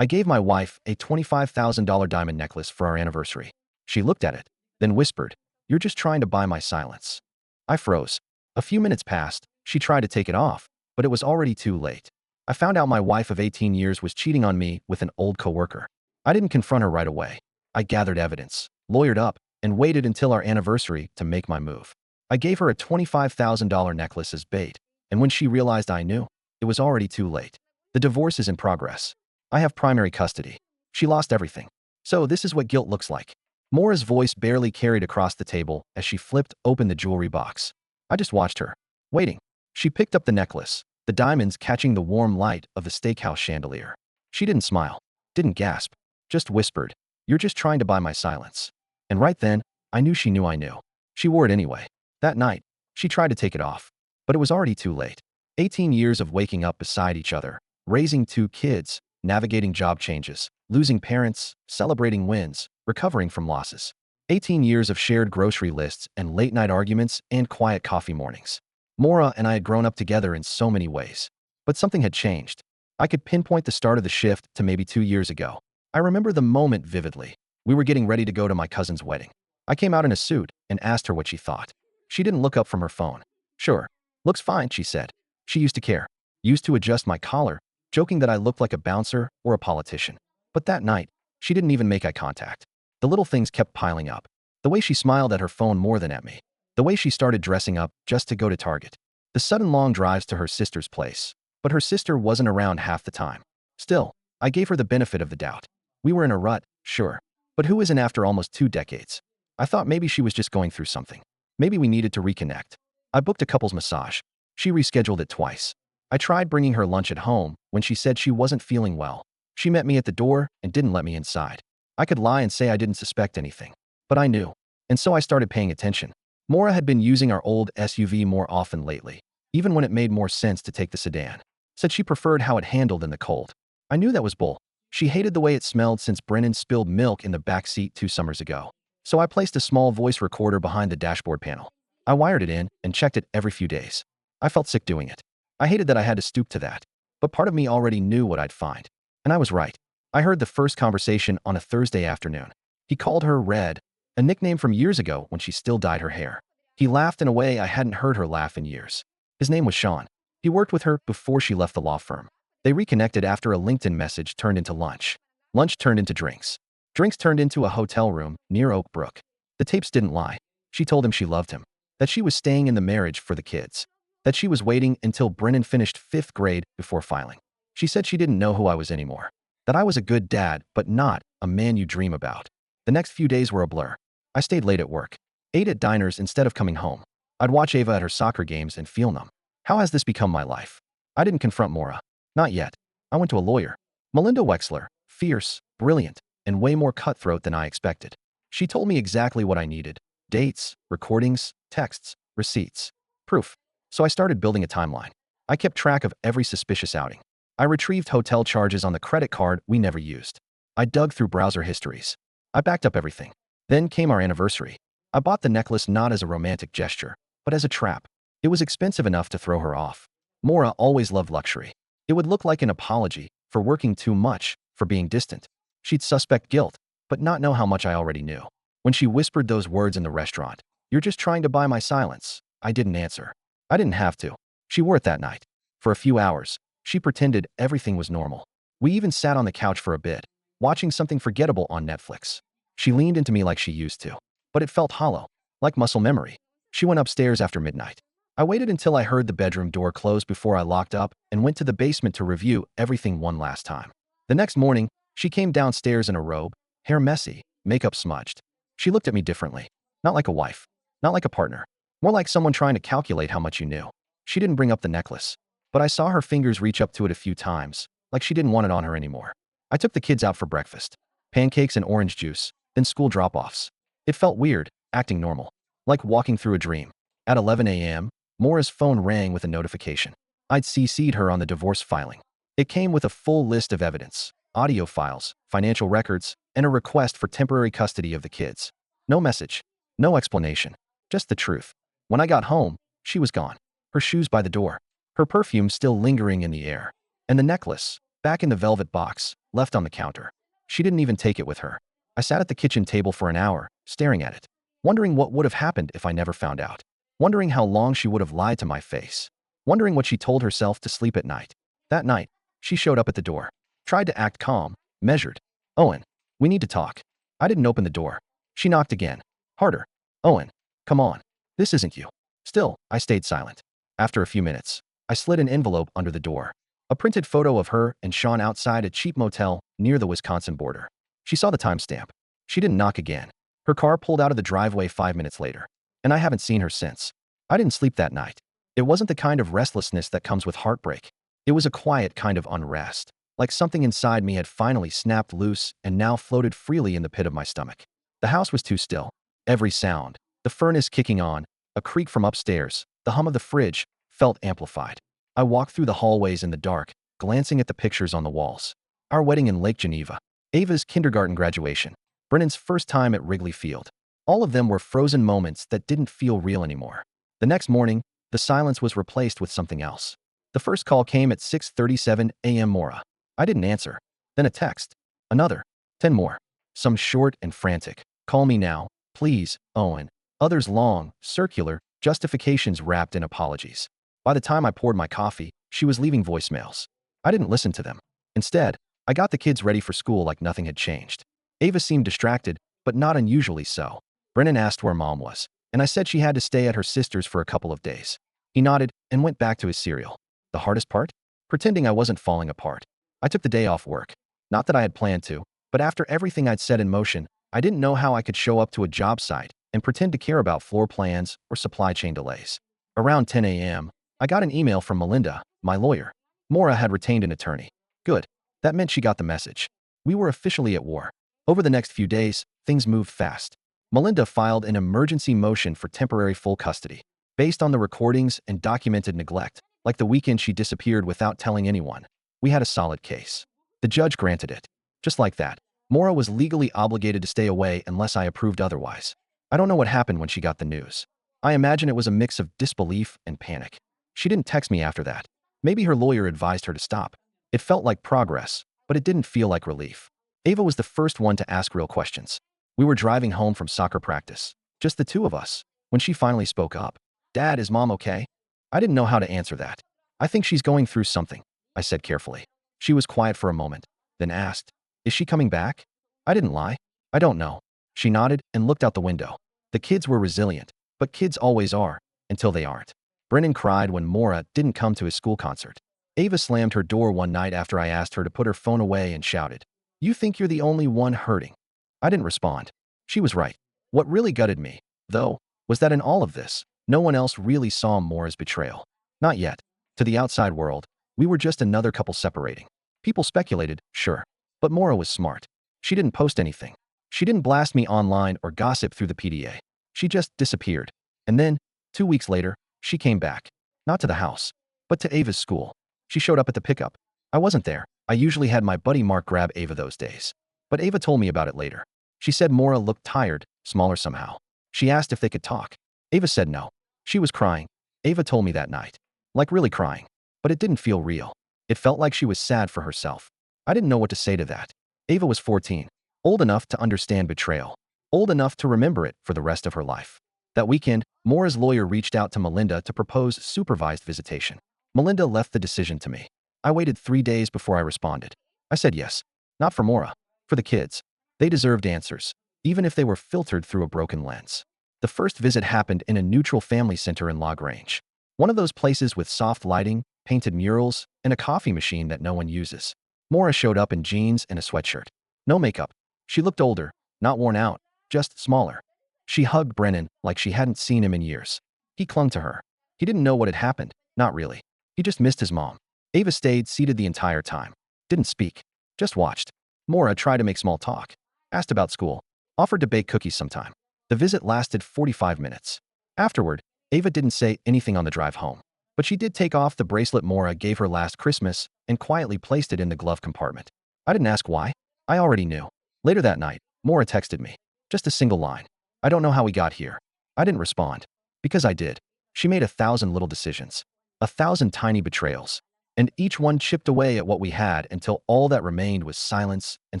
I gave my wife a $25,000 diamond necklace for our anniversary. She looked at it, then whispered, "You're just trying to buy my silence." I froze. A few minutes passed. She tried to take it off, but it was already too late. I found out my wife of 18 years was cheating on me with an old coworker. I didn't confront her right away. I gathered evidence, lawyered up, and waited until our anniversary to make my move. I gave her a $25,000 necklace as bait, and when she realized I knew, it was already too late. The divorce is in progress. I have primary custody. She lost everything. So this is what guilt looks like. Maura's voice barely carried across the table as she flipped open the jewelry box. I just watched her, waiting. She picked up the necklace, the diamonds catching the warm light of the steakhouse chandelier. She didn't smile, didn't gasp, just whispered, "You're just trying to buy my silence." And right then, I knew she knew I knew. She wore it anyway. That night, she tried to take it off, but it was already too late. 18 years of waking up beside each other, raising 2 kids, navigating job changes, losing parents, celebrating wins, recovering from losses. 18 years of shared grocery lists and late-night arguments and quiet coffee mornings. Maura and I had grown up together in so many ways. But something had changed. I could pinpoint the start of the shift to maybe 2 years ago. I remember the moment vividly. We were getting ready to go to my cousin's wedding. I came out in a suit and asked her what she thought. She didn't look up from her phone. "Sure. Looks fine," she said. She used to care. Used to adjust my collar, joking that I looked like a bouncer or a politician. But that night, she didn't even make eye contact. The little things kept piling up. The way she smiled at her phone more than at me. The way she started dressing up just to go to Target. The sudden long drives to her sister's place. But her sister wasn't around half the time. Still, I gave her the benefit of the doubt. We were in a rut, sure. But who isn't after almost 2 decades? I thought maybe she was just going through something. Maybe we needed to reconnect. I booked a couples massage. She rescheduled it twice. I tried bringing her lunch at home when she said she wasn't feeling well. She met me at the door and didn't let me inside. I could lie and say I didn't suspect anything. But I knew. And so I started paying attention. Maura had been using our old SUV more often lately, even when it made more sense to take the sedan. Said she preferred how it handled in the cold. I knew that was bull. She hated the way it smelled since Brennan spilled milk in the back seat 2 summers ago. So I placed a small voice recorder behind the dashboard panel. I wired it in and checked it every few days. I felt sick doing it. I hated that I had to stoop to that. But part of me already knew what I'd find. And I was right. I heard the first conversation on a Thursday afternoon. He called her Red, a nickname from years ago when she still dyed her hair. He laughed in a way I hadn't heard her laugh in years. His name was Sean. He worked with her before she left the law firm. They reconnected after a LinkedIn message turned into lunch. Lunch turned into drinks. Drinks turned into a hotel room near Oak Brook. The tapes didn't lie. She told him she loved him. That she was staying in the marriage for the kids. That she was waiting until Brennan finished 5th grade before filing. She said she didn't know who I was anymore. That I was a good dad, but not a man you dream about. The next few days were a blur. I stayed late at work. Ate at diners instead of coming home. I'd watch Ava at her soccer games and feel numb. How has this become my life? I didn't confront Maura. Not yet. I went to a lawyer. Melinda Wexler. Fierce, brilliant, and way more cutthroat than I expected. She told me exactly what I needed. Dates, recordings, texts, receipts, proof. So I started building a timeline. I kept track of every suspicious outing. I retrieved hotel charges on the credit card we never used. I dug through browser histories. I backed up everything. Then came our anniversary. I bought the necklace not as a romantic gesture, but as a trap. It was expensive enough to throw her off. Maura always loved luxury. It would look like an apology for working too much, for being distant. She'd suspect guilt, but not know how much I already knew. When she whispered those words in the restaurant, "You're just trying to buy my silence," I didn't answer. I didn't have to. She wore it that night. For a few hours, she pretended everything was normal. We even sat on the couch for a bit, watching something forgettable on Netflix. She leaned into me like she used to, but it felt hollow, like muscle memory. She went upstairs after midnight. I waited until I heard the bedroom door close before I locked up and went to the basement to review everything one last time. The next morning, she came downstairs in a robe, hair messy, makeup smudged. She looked at me differently. Not like a wife. Not like a partner. More like someone trying to calculate how much you knew. She didn't bring up the necklace, but I saw her fingers reach up to it a few times, like she didn't want it on her anymore. I took the kids out for breakfast. Pancakes and orange juice, then school drop-offs. It felt weird, acting normal. Like walking through a dream. At 11 a.m., Maura's phone rang with a notification. I'd CC'd her on the divorce filing. It came with a full list of evidence, audio files, financial records, and a request for temporary custody of the kids. No message. No explanation. Just the truth. When I got home, she was gone. Her shoes by the door. Her perfume still lingering in the air. And the necklace, back in the velvet box, left on the counter. She didn't even take it with her. I sat at the kitchen table for an hour, staring at it, wondering what would have happened if I never found out, wondering how long she would have lied to my face, wondering what she told herself to sleep at night. That night, she showed up at the door, tried to act calm, measured. Owen, we need to talk. I didn't open the door. She knocked again. Harder. Owen, come on. This isn't you. Still, I stayed silent. After a few minutes, I slid an envelope under the door. A printed photo of her and Sean outside a cheap motel near the Wisconsin border. She saw the timestamp. She didn't knock again. Her car pulled out of the driveway 5 minutes later, and I haven't seen her since. I didn't sleep that night. It wasn't the kind of restlessness that comes with heartbreak. It was a quiet kind of unrest, like something inside me had finally snapped loose and now floated freely in the pit of my stomach. The house was too still. Every sound, the furnace kicking on, a creak from upstairs, the hum of the fridge, felt amplified. I walked through the hallways in the dark, glancing at the pictures on the walls. Our wedding in Lake Geneva, Ava's kindergarten graduation, Brennan's first time at Wrigley Field. All of them were frozen moments that didn't feel real anymore. The next morning, the silence was replaced with something else. The first call came at 6:37 a.m. Maura. I didn't answer. Then a text. Another. 10 more. Some short and frantic. Call me now, please, Owen. Others long, circular, justifications wrapped in apologies. By the time I poured my coffee, she was leaving voicemails. I didn't listen to them. Instead, I got the kids ready for school like nothing had changed. Ava seemed distracted, but not unusually so. Brennan asked where Mom was, and I said she had to stay at her sister's for a couple of days. He nodded and went back to his cereal. The hardest part? Pretending I wasn't falling apart. I took the day off work. Not that I had planned to, but after everything I'd set in motion, I didn't know how I could show up to a job site and pretend to care about floor plans or supply chain delays. Around 10 a.m., I got an email from Melinda, my lawyer. Maura had retained an attorney. Good. That meant she got the message. We were officially at war. Over the next few days, things moved fast. Melinda filed an emergency motion for temporary full custody, based on the recordings and documented neglect, like the weekend she disappeared without telling anyone. We had a solid case. The judge granted it. Just like that, Maura was legally obligated to stay away unless I approved otherwise. I don't know what happened when she got the news. I imagine it was a mix of disbelief and panic. She didn't text me after that. Maybe her lawyer advised her to stop. It felt like progress, but it didn't feel like relief. Ava was the first one to ask real questions. We were driving home from soccer practice, just the two of us, when she finally spoke up. Dad, is Mom okay? I didn't know how to answer that. I think she's going through something, I said carefully. She was quiet for a moment, then asked, is she coming back? I didn't lie. I don't know. She nodded and looked out the window. The kids were resilient, but kids always are, until they aren't. Brennan cried when Maura didn't come to his school concert. Ava slammed her door one night after I asked her to put her phone away and shouted, "You think you're the only one hurting?" I didn't respond. She was right. What really gutted me, though, was that in all of this, no one else really saw Maura's betrayal. Not yet. To the outside world, we were just another couple separating. People speculated, sure. But Maura was smart. She didn't post anything. She didn't blast me online or gossip through the PDA. She just disappeared. And then, 2 weeks later, she came back. Not to the house, but to Ava's school. She showed up at the pickup. I wasn't there. I usually had my buddy Mark grab Ava those days. But Ava told me about it later. She said Maura looked tired, smaller somehow. She asked if they could talk. Ava said no. She was crying. Ava told me that night. Like really crying. But it didn't feel real. It felt like she was sad for herself. I didn't know what to say to that. Ava was 14. Old enough to understand betrayal. Old enough to remember it for the rest of her life. That weekend, Maura's lawyer reached out to Melinda to propose supervised visitation. Melinda left the decision to me. I waited 3 days before I responded. I said yes. Not for Maura. For the kids. They deserved answers, even if they were filtered through a broken lens. The first visit happened in a neutral family center in La Grange. One of those places with soft lighting, painted murals, and a coffee machine that no one uses. Maura showed up in jeans and a sweatshirt. No makeup. She looked older, not worn out, just smaller. She hugged Brennan like she hadn't seen him in years. He clung to her. He didn't know what had happened, not really. He just missed his mom. Ava stayed seated the entire time. Didn't speak. Just watched. Maura tried to make small talk. Asked about school. Offered to bake cookies sometime. The visit lasted 45 minutes. Afterward, Ava didn't say anything on the drive home. But she did take off the bracelet Maura gave her last Christmas and quietly placed it in the glove compartment. I didn't ask why. I already knew. Later that night, Maura texted me. Just a single line. I don't know how we got here. I didn't respond. Because I did. She made 1,000 little decisions. 1,000 tiny betrayals. and each one chipped away at what we had until all that remained was silence and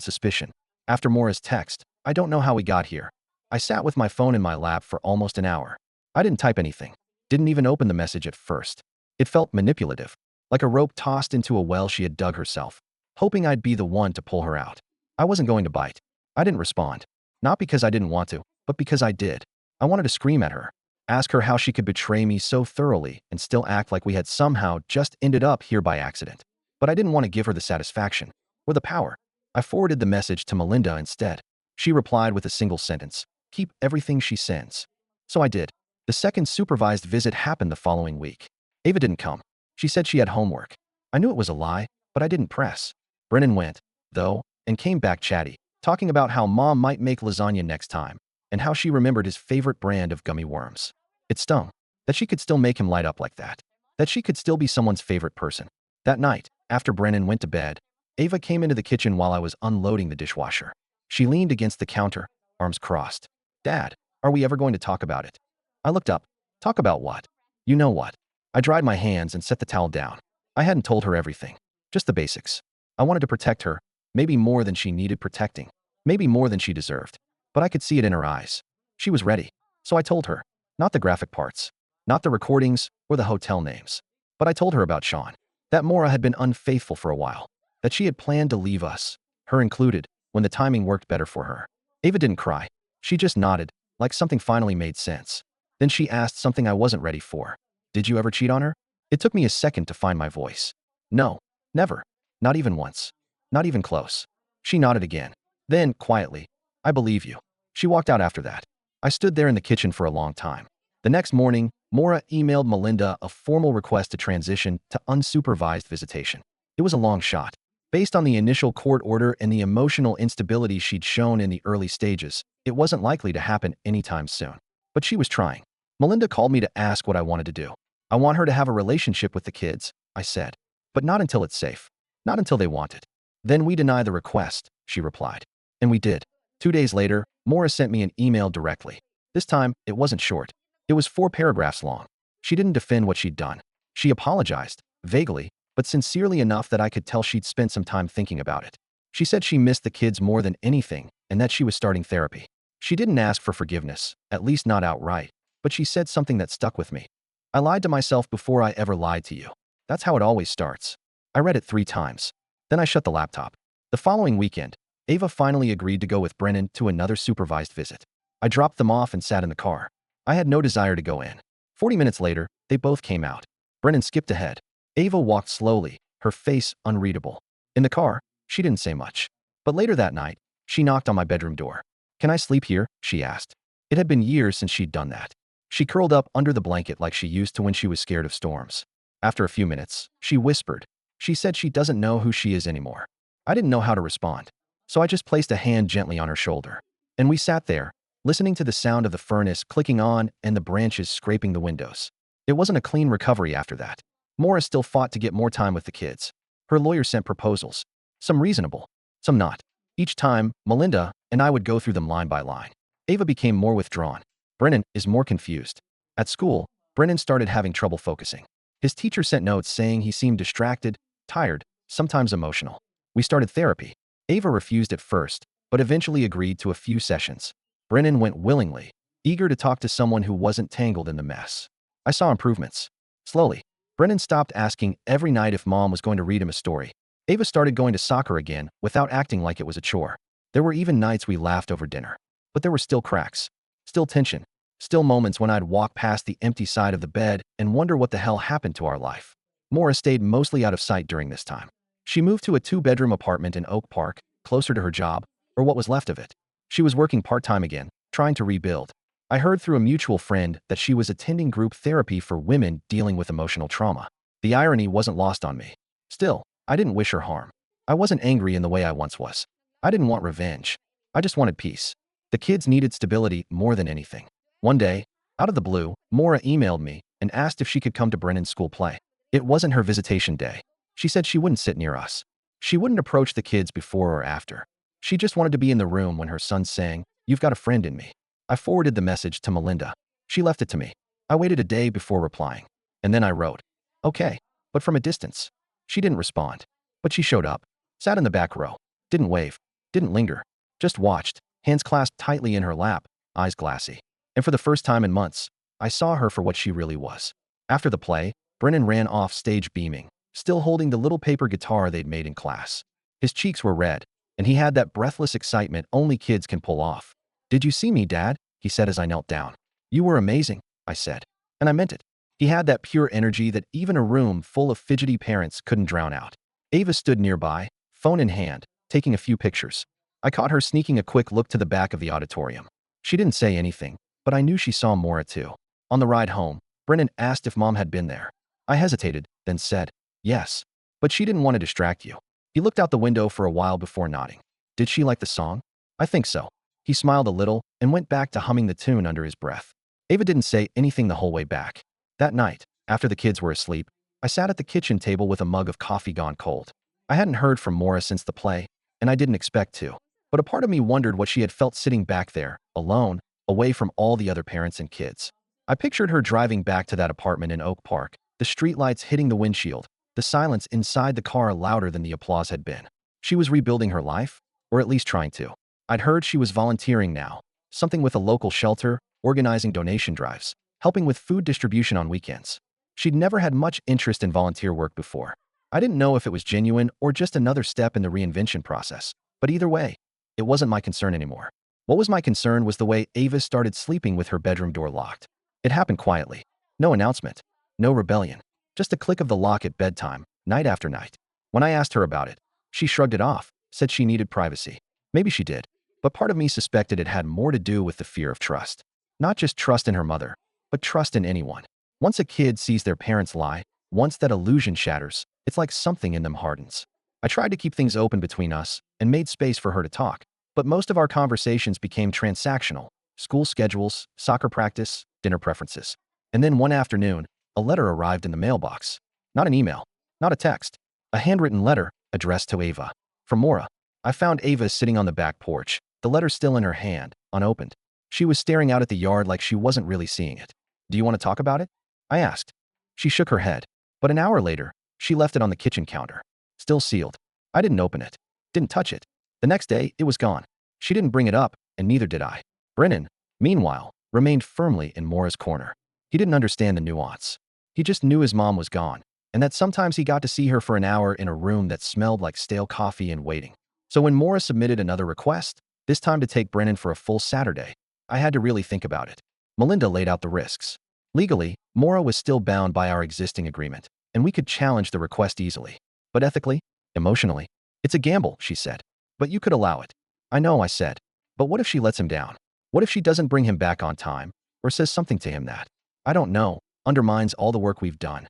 suspicion. After Mora's text, I don't know how we got here. I sat with my phone in my lap for almost an hour. I didn't type anything, didn't even open the message at first. It felt manipulative, like a rope tossed into a well she had dug herself, hoping I'd be the one to pull her out. I wasn't going to bite. I didn't respond. Not because I didn't want to, but because I did. I wanted to scream at her, ask her how she could betray me so thoroughly and still act like we had somehow just ended up here by accident. But I didn't want to give her the satisfaction or the power. I forwarded the message to Melinda instead. She replied with a single sentence, "Keep everything she sends." So I did. The second supervised visit happened the following week. Ava didn't come. She said she had homework. I knew it was a lie, but I didn't press. Brennan went, though, and came back chatty, talking about how Mom might make lasagna next time, and how she remembered his favorite brand of gummy worms. It stung. That she could still make him light up like that. That she could still be someone's favorite person. That night, after Brennan went to bed, Ava came into the kitchen while I was unloading the dishwasher. She leaned against the counter, arms crossed. "Dad, are we ever going to talk about it?" I looked up. "Talk about what?" "You know what." I dried my hands and set the towel down. I hadn't told her everything. Just the basics. I wanted to protect her, maybe more than she needed protecting. Maybe more than she deserved. But I could see it in her eyes. She was ready. So I told her. Not the graphic parts. Not the recordings or the hotel names. But I told her about Sean. That Mora had been unfaithful for a while. That she had planned to leave us, her included, when the timing worked better for her. Ava didn't cry. She just nodded, like something finally made sense. Then she asked something I wasn't ready for. "Did you ever cheat on her?" It took me a second to find my voice. "No, never. Not even once. Not even close." She nodded again. Then, quietly, "I believe you." She walked out after that. I stood there in the kitchen for a long time. The next morning, Mora emailed Melinda a formal request to transition to unsupervised visitation. It was a long shot. Based on the initial court order and the emotional instability she'd shown in the early stages, it wasn't likely to happen anytime soon. But she was trying. Melinda called me to ask what I wanted to do. "I want her to have a relationship with the kids," I said. "But not until it's safe. Not until they want it." "Then we deny the request," she replied. And we did. 2 days later, Mora sent me an email directly. This time, it wasn't short. It was 4 paragraphs long. She didn't defend what she'd done. She apologized, vaguely, but sincerely enough that I could tell she'd spent some time thinking about it. She said she missed the kids more than anything and that she was starting therapy. She didn't ask for forgiveness, at least not outright, but she said something that stuck with me. "I lied to myself before I ever lied to you." That's how it always starts. I read it 3 times. Then I shut the laptop. The following weekend, Ava finally agreed to go with Brennan to another supervised visit. I dropped them off and sat in the car. I had no desire to go in. 40 minutes later, they both came out. Brennan skipped ahead. Ava walked slowly, her face unreadable. In the car, she didn't say much. But later that night, she knocked on my bedroom door. "Can I sleep here?" she asked. It had been years since she'd done that. She curled up under the blanket like she used to when she was scared of storms. After a few minutes, she whispered. She said she doesn't know who she is anymore. I didn't know how to respond. So I just placed a hand gently on her shoulder. And we sat there, listening to the sound of the furnace clicking on and the branches scraping the windows. It wasn't a clean recovery after that. Mora still fought to get more time with the kids. Her lawyer sent proposals. Some reasonable, some not. Each time, Melinda and I would go through them line by line. Ava became more withdrawn. Brennan is more confused. At school, Brennan started having trouble focusing. His teacher sent notes saying he seemed distracted, tired, sometimes emotional. We started therapy. Ava refused at first, but eventually agreed to a few sessions. Brennan went willingly, eager to talk to someone who wasn't tangled in the mess. I saw improvements. Slowly, Brennan stopped asking every night if Mom was going to read him a story. Ava started going to soccer again without acting like it was a chore. There were even nights we laughed over dinner. But there were still cracks. Still tension. Still moments when I'd walk past the empty side of the bed and wonder what the hell happened to our life. Mora stayed mostly out of sight during this time. She moved to a 2-bedroom apartment in Oak Park, closer to her job, or what was left of it. She was working part-time again, trying to rebuild. I heard through a mutual friend that she was attending group therapy for women dealing with emotional trauma. The irony wasn't lost on me. Still, I didn't wish her harm. I wasn't angry in the way I once was. I didn't want revenge. I just wanted peace. The kids needed stability more than anything. One day, out of the blue, Mora emailed me and asked if she could come to Brennan's school play. It wasn't her visitation day. She said she wouldn't sit near us. She wouldn't approach the kids before or after. She just wanted to be in the room when her son sang, "You've got a friend in me." I forwarded the message to Melinda. She left it to me. I waited a day before replying. And then I wrote, "Okay, but from a distance." She didn't respond. But she showed up, sat in the back row, didn't wave, didn't linger, just watched, hands clasped tightly in her lap, eyes glassy. And for the first time in months, I saw her for what she really was. After the play, Brennan ran off stage beaming, still holding the little paper guitar they'd made in class. His cheeks were red, and he had that breathless excitement only kids can pull off. "Did you see me, Dad?" he said as I knelt down. "You were amazing," I said. And I meant it. He had that pure energy that even a room full of fidgety parents couldn't drown out. Ava stood nearby, phone in hand, taking a few pictures. I caught her sneaking a quick look to the back of the auditorium. She didn't say anything, but I knew she saw Maura too. On the ride home, Brennan asked if Mom had been there. I hesitated, then said, "Yes. But she didn't want to distract you." He looked out the window for a while before nodding. "Did she like the song?" "I think so." He smiled a little and went back to humming the tune under his breath. Ava didn't say anything the whole way back. That night, after the kids were asleep, I sat at the kitchen table with a mug of coffee gone cold. I hadn't heard from Maura since the play, and I didn't expect to. But a part of me wondered what she had felt sitting back there, alone, away from all the other parents and kids. I pictured her driving back to that apartment in Oak Park, the streetlights hitting the windshield, the silence inside the car louder than the applause had been. She was rebuilding her life, or at least trying to. I'd heard she was volunteering now, something with a local shelter, organizing donation drives, helping with food distribution on weekends. She'd never had much interest in volunteer work before. I didn't know if it was genuine or just another step in the reinvention process, but either way, it wasn't my concern anymore. What was my concern was the way Ava started sleeping with her bedroom door locked. It happened quietly. No announcement. No rebellion. Just a click of the lock at bedtime, night after night. When I asked her about it, she shrugged it off, said she needed privacy. Maybe she did, but part of me suspected it had more to do with the fear of trust. Not just trust in her mother, but trust in anyone. Once a kid sees their parents lie, once that illusion shatters, it's like something in them hardens. I tried to keep things open between us and made space for her to talk, but most of our conversations became transactional: school schedules, soccer practice, dinner preferences. And then one afternoon, a letter arrived in the mailbox. Not an email, not a text, a handwritten letter addressed to Ava. From Maura. I found Ava sitting on the back porch, the letter still in her hand, unopened. She was staring out at the yard like she wasn't really seeing it. "Do you want to talk about it?" I asked. She shook her head, but an hour later, she left it on the kitchen counter. Still sealed. I didn't open it. Didn't touch it. The next day, it was gone. She didn't bring it up, and neither did I. Brennan, meanwhile, remained firmly in Maura's corner. He didn't understand the nuance. He just knew his mom was gone, and that sometimes he got to see her for an hour in a room that smelled like stale coffee and waiting. So when Maura submitted another request, this time to take Brennan for a full Saturday, I had to really think about it. Melinda laid out the risks. Legally, Maura was still bound by our existing agreement, and we could challenge the request easily. But ethically, emotionally, it's a gamble, she said. But you could allow it. I know, I said. But what if she lets him down? What if she doesn't bring him back on time, or says something to him that, I don't know, undermines all the work we've done?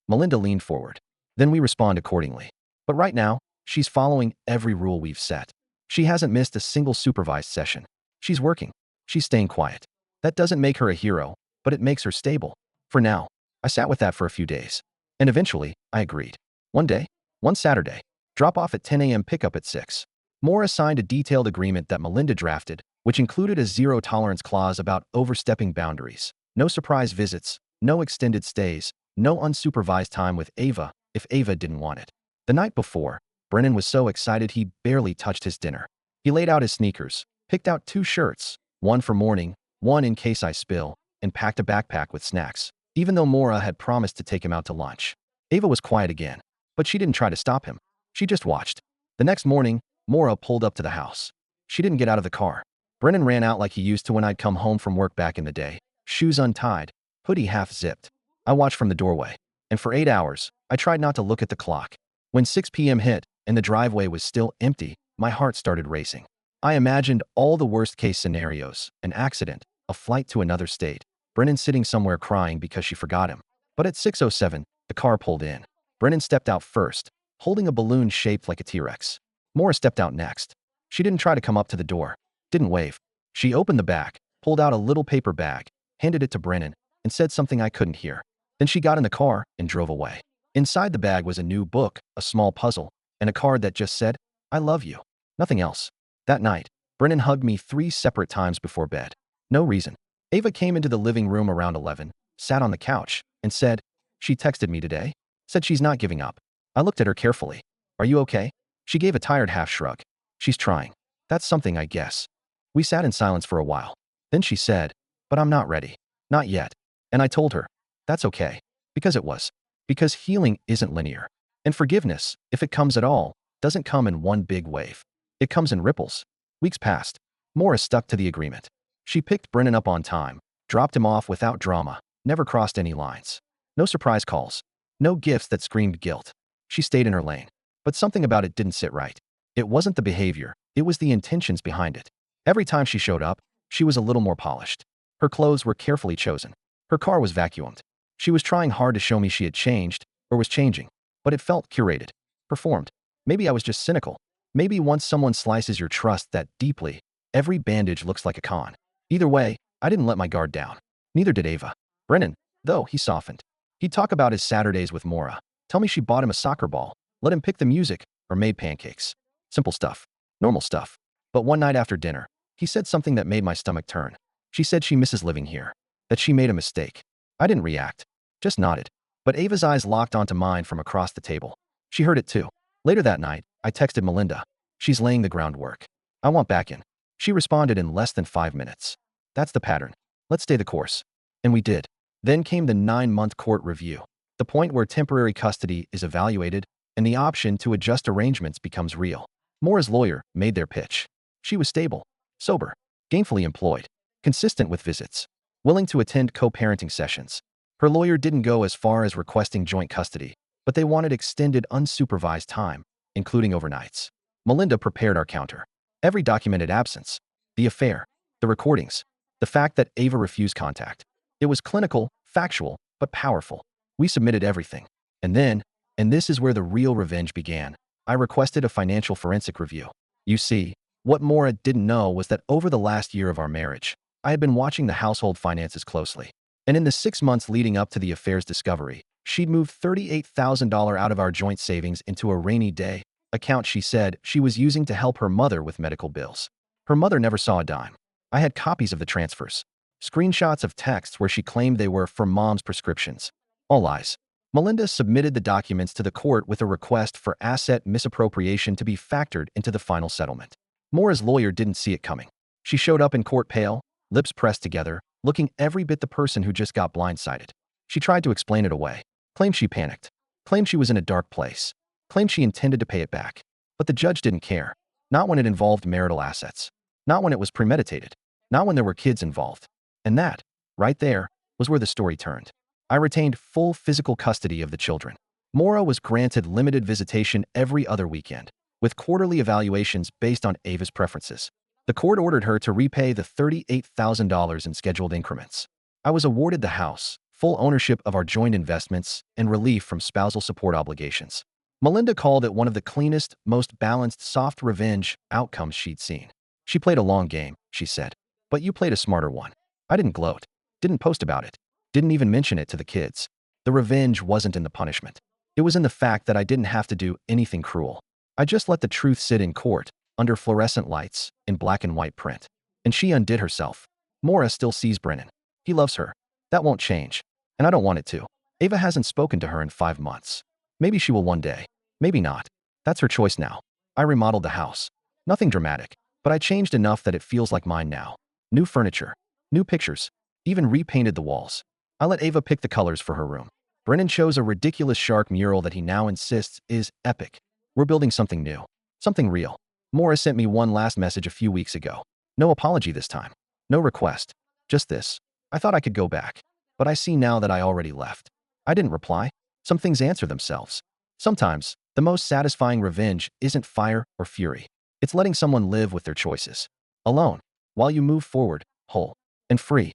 Melinda leaned forward. Then we respond accordingly. But right now, she's following every rule we've set. She hasn't missed a single supervised session. She's working. She's staying quiet. That doesn't make her a hero, but it makes her stable. For now, I sat with that for a few days. And eventually, I agreed. One day, one Saturday, drop off at 10 a.m., pick up at 6. Maura signed a detailed agreement that Melinda drafted, which included a zero-tolerance clause about overstepping boundaries. No surprise visits, no extended stays, no unsupervised time with Ava if Ava didn't want it. The night before, Brennan was so excited he barely touched his dinner. He laid out his sneakers, picked out 2 shirts, one for morning, one in case I spill, and packed a backpack with snacks, even though Maura had promised to take him out to lunch. Ava was quiet again, but she didn't try to stop him. She just watched. The next morning, Maura pulled up to the house. She didn't get out of the car. Brennan ran out like he used to when I'd come home from work back in the day, shoes untied, hoodie half-zipped. I watched from the doorway, and for 8 hours, I tried not to look at the clock. When 6 p.m. hit, and the driveway was still empty, my heart started racing. I imagined all the worst-case scenarios: an accident, a flight to another state, Brennan sitting somewhere crying because she forgot him. But at 6:07, the car pulled in. Brennan stepped out first, holding a balloon shaped like a T-Rex. Maura stepped out next. She didn't try to come up to the door, didn't wave. She opened the back, pulled out a little paper bag, handed it to Brennan, and said something I couldn't hear. Then she got in the car and drove away. Inside the bag was a new book, a small puzzle, and a card that just said, "I love you." Nothing else. That night, Brennan hugged me 3 separate times before bed. No reason. Ava came into the living room around 11, sat on the couch, and said, "She texted me today. Said she's not giving up." I looked at her carefully. Are you okay? She gave a tired half shrug. She's trying. That's something, I guess. We sat in silence for a while. Then she said, but I'm not ready. Not yet. And I told her, that's okay. Because it was. Because healing isn't linear. And forgiveness, if it comes at all, doesn't come in one big wave. It comes in ripples. Weeks passed. Morris stuck to the agreement. She picked Brennan up on time, dropped him off without drama, never crossed any lines. No surprise calls. No gifts that screamed guilt. She stayed in her lane. But something about it didn't sit right. It wasn't the behavior, it was the intentions behind it. Every time she showed up, she was a little more polished. Her clothes were carefully chosen. Her car was vacuumed. She was trying hard to show me she had changed, or was changing. But it felt curated. Performed. Maybe I was just cynical. Maybe once someone slices your trust that deeply, every bandage looks like a con. Either way, I didn't let my guard down. Neither did Ava. Brennan, though, he softened. He'd talk about his Saturdays with Maura. Tell me she bought him a soccer ball, let him pick the music, or made pancakes. Simple stuff. Normal stuff. But one night after dinner, he said something that made my stomach turn. She said she misses living here. That she made a mistake. I didn't react. Just nodded. But Ava's eyes locked onto mine from across the table. She heard it too. Later that night, I texted Melinda. She's laying the groundwork. I want back in. She responded in less than 5 minutes. That's the pattern. Let's stay the course. And we did. Then came the 9-month court review. The point where temporary custody is evaluated and the option to adjust arrangements becomes real. Maura's lawyer made their pitch. She was stable, sober, gainfully employed, consistent with visits, willing to attend co-parenting sessions. Her lawyer didn't go as far as requesting joint custody, but they wanted extended unsupervised time, including overnights. Melinda prepared our counter. Every documented absence, the affair, the recordings, the fact that Ava refused contact. It was clinical, factual, but powerful. We submitted everything. And then, and this is where the real revenge began, I requested a financial forensic review. You see, what Maura didn't know was that over the last year of our marriage, I had been watching the household finances closely. And in the 6 months leading up to the affair's discovery, she'd moved $38,000 out of our joint savings into a rainy day account she said she was using to help her mother with medical bills. Her mother never saw a dime. I had copies of the transfers. Screenshots of texts where she claimed they were for mom's prescriptions. All lies. Melinda submitted the documents to the court with a request for asset misappropriation to be factored into the final settlement. Maura's lawyer didn't see it coming. She showed up in court pale, lips pressed together, looking every bit the person who just got blindsided. She tried to explain it away, claimed she panicked, claimed she was in a dark place, claimed she intended to pay it back. But the judge didn't care. Not when it involved marital assets. Not when it was premeditated. Not when there were kids involved. And that, right there, was where the story turned. I retained full physical custody of the children. Maura was granted limited visitation every other weekend, with quarterly evaluations based on Ava's preferences. The court ordered her to repay the $38,000 in scheduled increments. I was awarded the house, full ownership of our joint investments, and relief from spousal support obligations. Melinda called it one of the cleanest, most balanced soft revenge outcomes she'd seen. She played a long game, she said. But you played a smarter one. I didn't gloat. Didn't post about it. Didn't even mention it to the kids. The revenge wasn't in the punishment. It was in the fact that I didn't have to do anything cruel. I just let the truth sit in court, under fluorescent lights, in black and white print. And she undid herself. Maura still sees Brennan. He loves her. That won't change. And I don't want it to. Ava hasn't spoken to her in 5 months. Maybe she will one day. Maybe not. That's her choice now. I remodeled the house. Nothing dramatic, but I changed enough that it feels like mine now. New furniture. New pictures. Even repainted the walls. I let Ava pick the colors for her room. Brennan chose a ridiculous shark mural that he now insists is epic. We're building something new. Something real. Maura sent me one last message a few weeks ago. No apology this time. No request. Just this. I thought I could go back. But I see now that I already left. I didn't reply. Some things answer themselves. Sometimes, the most satisfying revenge isn't fire or fury. It's letting someone live with their choices. Alone. While you move forward, whole, and free.